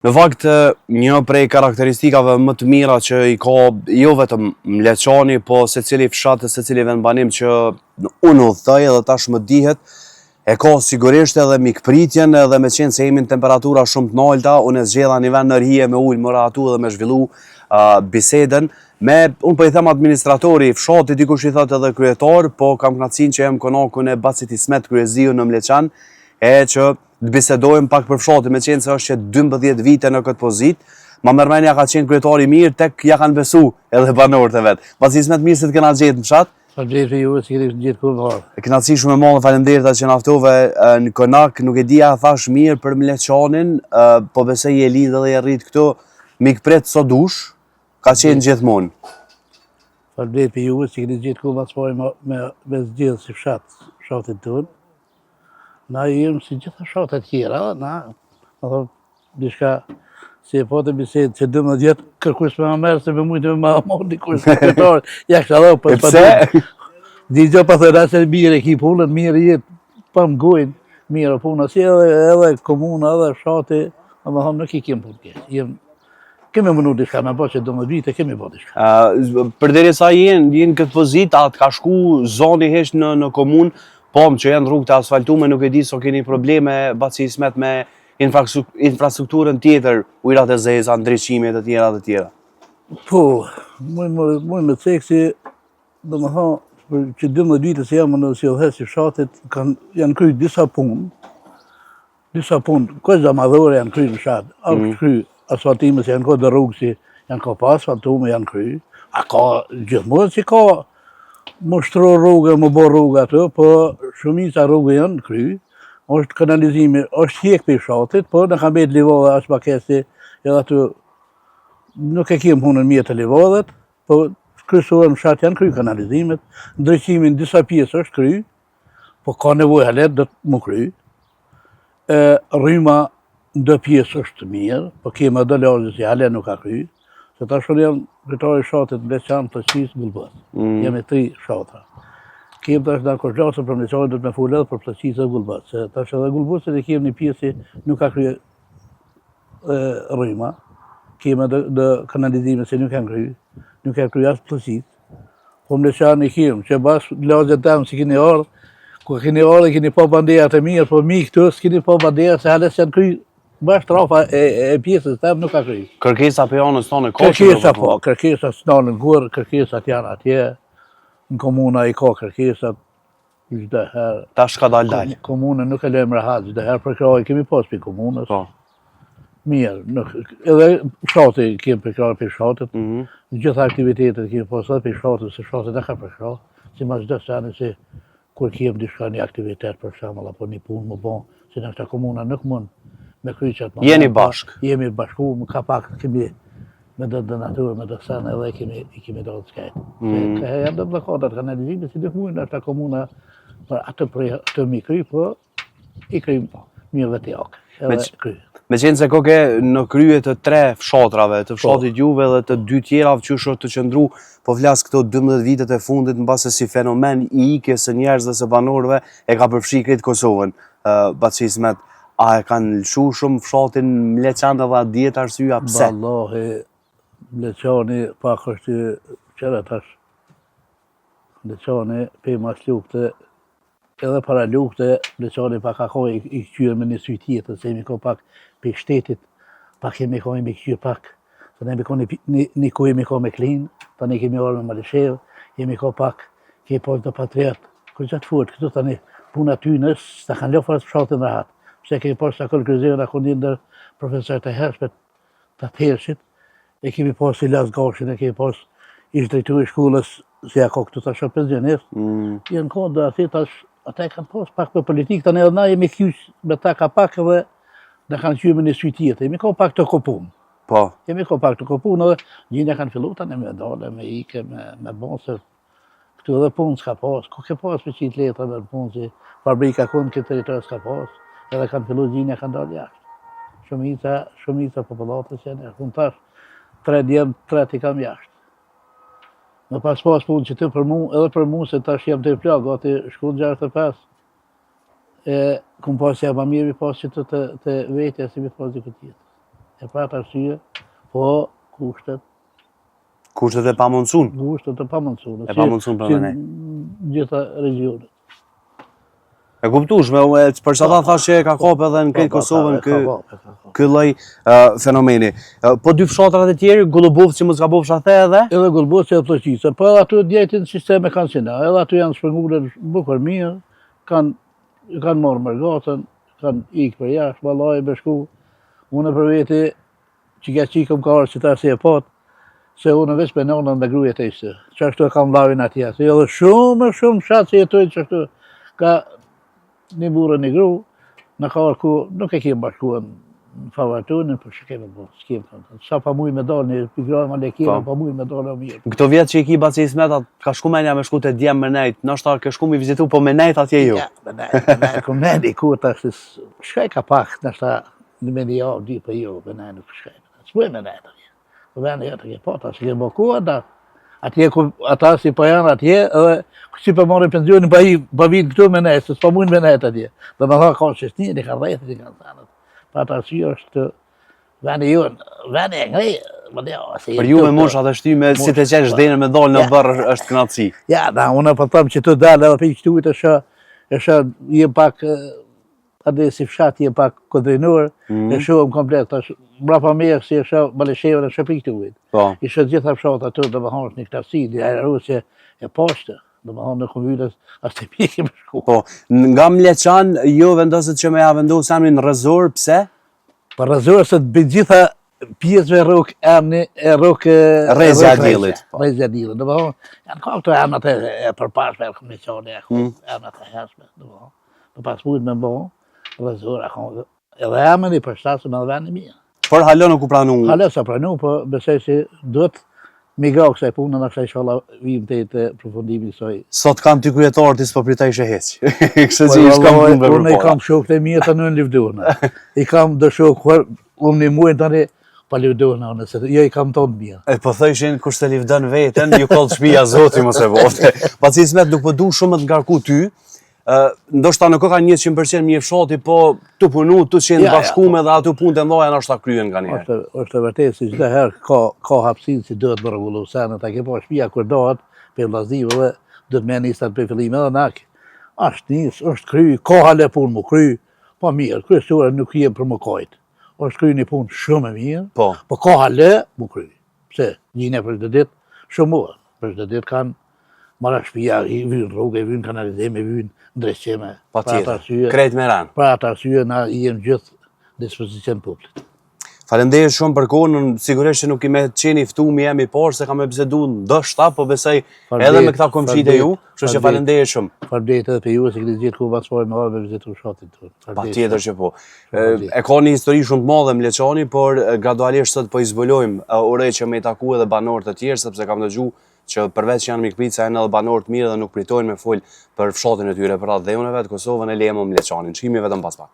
Në fakt, një prej karakteristikave më të mira që i ka jo vetëm Mleqani, po secili fshat e secili vendbanim që unë udhëtoj edhe tash më dihet, e ka sigurisht edhe mikpritjen edhe me qenë se jemi në temperatura shumë të nalta, unë e zgjedha një vend në rije me ujë më ratu edhe me zhvillu biseden. Unë po i them administratori i fshatit, dikush i thot edhe kryetar, po kam knacin që jem konakun e Bacit Ismet Kryeziu në Mleqan, e që të bisedojmë pak për fshatin, me qenë se është që 12 vite në këtë pozit, ma mërmenja ka qenë kryetari mirë, tek ja kanë besu edhe banorët e vetë. Bacit Ismet mirë se të kena gjetë në fshat? Faleminderit për ju, si keni gjithë kur varë. Kënaqësi shumë e madhe, faleminderit që naftove në konak, nuk e dija thash mirë për Mleqanin, po besoj je lidh edhe je rrit këtu, mikprit so dush, ka qenë gjithmonë. Faleminderit për ju, si keni gjithë kur varë me zgjedhë si fshatin tonë. Na jemi si gjitha fshatet tjera, na, më thonë, dishka, si e pote bisedë që 12 vjetë kërkush me ma merë, se me mujtë me ma morë dikush me kretarë, ja kështë adho, për pse? Digjo pa thëra se mirë e ki punën, mirë jetë, pa më gojnë, mirë punë, si edhe komuna, edhe fshati, më thonë, nuk i kemë punë kështë. Kemi mënu dishka me po që 12 vite, kemi po dishka. Përderi sa jenë këtë pozit, atë ka shku zoni hesh në komunë, po më që janë rrugë të asfaltume, nuk e di so keni probleme Bacit Ismet me infrastrukturën tjetër, ujrat e zeza, ndryqimet e tjera dhe tjera. Po, mujnë me cekë si, dhe më thonë, që 12 vite se jam në sjellëhes i fshatit, janë kryjë disa punë, kështë dhe madhore janë kryjë në fshat, është kryjë asfaltime se janë ka dhe rrugë si janë ka pa asfaltume, janë kryjë, a ka gjithmonë si ka mështro rrugë, më bo rrugë atë, po shumica rrugë janë kryjë, është kanalizimi, është hjek për fshatit, po në kam betë livodhe ashtë pakesi, edhe aty nuk e kemë punën mjetë të livodhet, po kryesor në fshat janë kryjë kanalizimet, ndryqimin disa pjesë është kryjë, po ka nevojë halet dhe të më kryjë. Rryma ndë pjesë është mirë, po kemë edhe lagje si halet nuk ka kryjë, se ta shumë jam kryetari i fshatit Mleqan, Plaqësis, Gullbas. Jemi 3 fshatra. Kemë tash në koshgjasën për Mleqanin, do të me full edhe për Plaqësis dhe Gullbas. Se tash edhe Gullbasit e kemë një pjesë nuk ka kryjë rryma. Kemë edhe kanalizime se nuk kanë kryjë. Nuk kanë kryjë asë Plaqësis. Po Mleqan i kemë, që bashkë lagjet temë si keni ardhë, ku keni ardhë keni pa bandejat e mirë, po mi këtu s'keni pa bandejat se hales janë kryjë. Bashkë trafa e pjesës temë nuk ka kryjë. Kërkesa për janës tonë e ka? Kërkesa po, kërkesa s'nanë në gurë, kërkesat janë atje, në komuna i ka kërkesat, çdo herë. Ta shka dal. Komuna nuk e lejmë rahat, çdo herë për kraj kemi pas për komunës. Mirë, edhe fshati kemi për kraj për fshatit, gjitha aktivitetet kemi pas edhe për fshatit, se fshatit e ka për kraj, si ma çdo sene se kur kemi diçka një aktivitet për shembull apo një punë më bon, se në këta komuna nuk mund me kryqat. Jeni bashkë? Jemi bashku, ka pak kemi me dhe donaturë, me dhe sene edhe i kemi do të skajtë. Janë dhe blokatat kanalizimit, si nuk mujnë është ta komuna për atë të mi kry, po i kryjmë po, mirë dhe të jakë, edhe kryjë. Me qenë se koke në kryje të 3 fshatrave, të fshatit juve dhe të 2 tjerave që është të qëndru, po flasë këto 12 vitet e fundit në base si fenomen i ikjes së njerëzve së banorëve e ka përfshi krejt Kosovën, Bacit Ismet. A e kanë lëshu shumë fshatin Mleqan dhe a djetë arsyeja pse? Wallahi, Mleqani pak është qëra tash. Mleqani pe mas lukte, edhe para lukte, Mleqani pak ka kohë i këqyre me një sy tjetër, se jemi ko pak pe shtetit, pak jemi ko me këqyre pak. Se ne jemi ko një kohë jemi ko me klinë, ta ne kemi orë me Malishevë, jemi ko pak, kemi pas dhe patriot. Kërë gjatë furt, këtu tani puna tynës, ta kanë leo farës fshatin rahat. Se kemi pas të akëllë kryezirën, ako një ndër profesorët e hershmet të thershit, e kemi pas si Las Gashin, e kemi pas ish drejtori i shkollës, si ako këtu tash o pensionist, janë kohë dhe ati tash, ata e kanë pas pak për politikë, tani edhe na jemi kysh me ta ka pak edhe në kanë qyme një sy tjetër, jemi ka pak të kopunë. Po. Jemi ka pak të kopunë edhe gjinja kanë fillu tani me dole, me ike, me bonse, këtu edhe punë s'ka pas, ku ke pas për qitë letra me punë, si fabrika kënë këtë territor s'ka pas. Edhe kanë fillu gjinja kanë dalë jashtë. Shumica popullatës janë, unë tash 3 djemë, 3 t'i kam jashtë. Në pas punë që të për mu, edhe për mu se tash jam të plak, gati shkull 65. Kum pas jam a mirë, mi pas që të vetja, si mi pas dikët tjetër. E për atë arsye, po kushtet Kushtet e pamundsun. e pamundsuar. E pamundsuar për ne. Gjitha regionet. E kuptueshme, për çfarë thash që ka kap edhe në këtë Kosovën ky lloj fenomeni. Po dy fshatrat e tjerë, Golubovci mos gabofsh atë edhe? Edhe Golubovci e Pllaqicës, po edhe aty djetin sisteme kanë qenë, edhe aty janë shpërngulur bukur mirë, kanë marrë mërgatën, kanë ikë për jashtë, vallai me shku. Unë për veti që ka qikëm ka arë që ta si e pat, se unë veç për nënën me grujet e ishte. Që ashtu e kam lavin atje, se edhe shumë shatë që jetojnë që ashtu ka një burë një gru, në ka arë ku nuk e kemë bashkuan në favartunin, për që kemë bo, s'kemë. Sa pa mujë me dalë një pigrojë ma le kemë, pa mujë me dalë o mirë. Në këto vjetë që i ki Baci Ismetat, ka shku menja me shku të djemë me nejt, nështë ke shku mi vizitu, po me nejt atje ju? Ja, me nejt, ku me nejt i kur të ashtë, shkaj ka pak, nështë në me një javë, dy për jo, me nejt nuk shkaj. S'buj me nejt atje. Po vene jetë ke pata, se ke boku ata. Atje ku ata si pa janë atje, edhe si pa marrin pensionin pa vinë këtu me nejt, se s'pa mujnë me nejt atje. Dhe me tha ka qështini, një ka rrejtë, një ka zanët. Pa ta si është vene jonë, vene e ngrejë. Për ju me moshat e shtyme, si të qenë shdene me dalë në bërë është knatësi. Ja, da, unë po them që të dalë edhe për i qëtuit e shë jem pak, adhe si fshat jem pak kodrinur, e shumë komplet, mbrapa mirë si e shë Baleshevën e shë për i qëtuit. Ishë gjitha fshat atë dhe më hanë një knatësi, një aerosje e pashtë, dhe më hanë në komunës, ashtë e pjeki më shku. Po, nga Mleqan, jo vendoset që me ja vendohë emrin Rëzor, pse? Për Rëzor, se të bëjt gjitha pjesëve rrok emni, rrok Rrezja Diellit. Rrezja Diellit, dhe më hanë, janë ka këto emnat e përpashme, e Mleqani, emnat e hershme, dhe më hanë. Për pas mujt me më, Rëzor, edhe emni i përshtasëm edhe veni mirë. Por halo nuk u pranu? Halo sa pranu, po besoj që duhet migra kësaj punë, në kësaj shala vim të jetë përfundimi soj. Sot kam ty kryetar, ti s'po pritaj që heq. Kështë që i s'kam punë për unë i kam shok të mija të në livdurna. I kam dë shok, unë një muajnë tani, pa livdurna, nëse jo i kam tonë mija. E po thëshin, kush të livdën veten, ju kollë shpia zoti mos e vote. Baci Ismet nuk po du shumë të ngarku ty, ndoshta nuk ka 100% mje fshati, po të punu, të qenë bashkume dhe aty punë të ndoja në është ta kryen nga njerë. është vërtet, si gjithë herë ka hapsin si duhet më regullu senet, a ke po shpia kur dohet, për vllaznive dhe duhet me nisat për fillim edhe nak. Ashtë nis, është kry, ka hale punë mu kry, po mirë, kryesore nuk jem për më kajtë. është kry një punë shumë e mirë, po ka hale mu kry. Pse, gjine për çdo ditë, shumë muë, për çdo ditë kanë mara shpia, i vynë rrugë, i vynë kanalizim, i vynë ndresqeme. Pa tjetër, krejt me ranë. Pra atë arsye, na jem gjithë dispozicion publik. Falenderoj shumë për kohën, sigurisht që nuk i me qeni ftu mi jemi parë, se kam e bisedu ndoshta, po besoj edhe me këta komshit e ju, kështu që falenderoj shumë. Faleminderit edhe për ju, se këni gjithë ku bashkëpore me arë me vizitu shatin të. Pa tjetër që po. E ka një histori shumë të madhe Mleqani, por gradualisht sot po i zbulojmë, urej që me i taku edhe banorët e tjerë, sepse kam dëgju që përveç që janë mikpritësa janë edhe banorët mirë dhe nuk pritojnë me fol për fshatin e tyre, për atë dhe unë vetë Kosovën e lejmë Mleqanin. Shihemi vetëm pas pak.